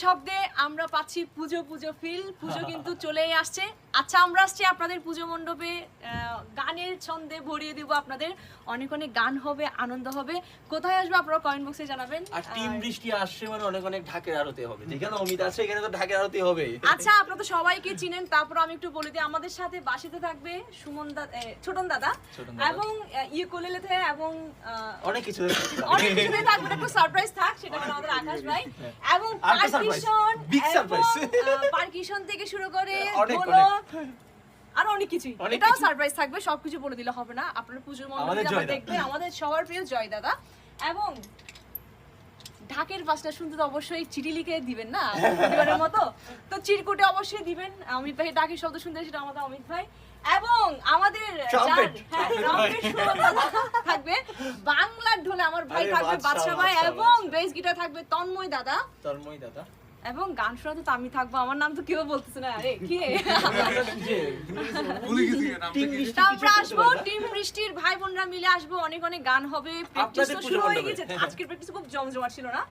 শব্দে আমরা পাচ্ছি পুজো পুজো ফিল। পুজো কিন্তু চলেই আসছে। আচ্ছা, আমরা আসছি আপনাদের পুজো মণ্ডপে, গানের ছন্দে ভরিয়ে দিব আপনাদের। অনেক অনেক গান হবে, আনন্দ হবে। কোথায় আসবে আপনারা কমেন্ট বক্সে জানাবেন। আর টিম বৃষ্টি আসছে মানে অনেক অনেক ঢাকের আরতি হবে। যেখানে অমিত আছে এখানে তো ঢাকের আরতি হবে। আচ্ছা, আপনারা তো সবাইকে চিনেন, তারপর আমি একটু বলে দিই, আমাদের সাথে বাসিতে থাকবে সুমন দাদা, ছোটন দাদা, এবং ইউকুলেলেতে এবং অনেক কিছু থাকবে। একটু সারপ্রাইজ থাক, সেটা হলো আমাদের আকাশ ভাই। এবং পারকিশন থেকে শুরু করে আরো অনেক কিছু, এটাও সারপ্রাইজ থাকবে। সবকিছু বলে দিলে হবে না, আপনারা পুজোর মণ্ডপে দেখবেন আমাদের সবার প্রিয় জয় দাদা। এবং ঢাকের পাঁচটা শুনতে তো অবশ্যই চিঠি লিখে দিবেন না পরিবারের মতো, তো চিরকুটে অবশ্যই দিবেন। অমিত ভাই ডাকের শব্দ শুনতে, সেটা আমাদের অমিত ভাই। এবং আমাদের থাকবে বাংলার ঢোলে আমার ভাই থাকবে বাদশা ভাই, এবং বেস গিটার থাকবে তন্ময় দাদা। এবং গান শোনাতে তো আমি থাকবো, আমার নাম তো কেউ বলতেছে না। আরে কি আমরা আসবো, টিম বৃষ্টির ভাই বোনরা মিলে আসবো, অনেক অনেক গান হবে। প্র্যাকটিস তো শুরু হয়ে গেছে, আজকের প্র্যাকটিস খুব জমজমাট ছিল না?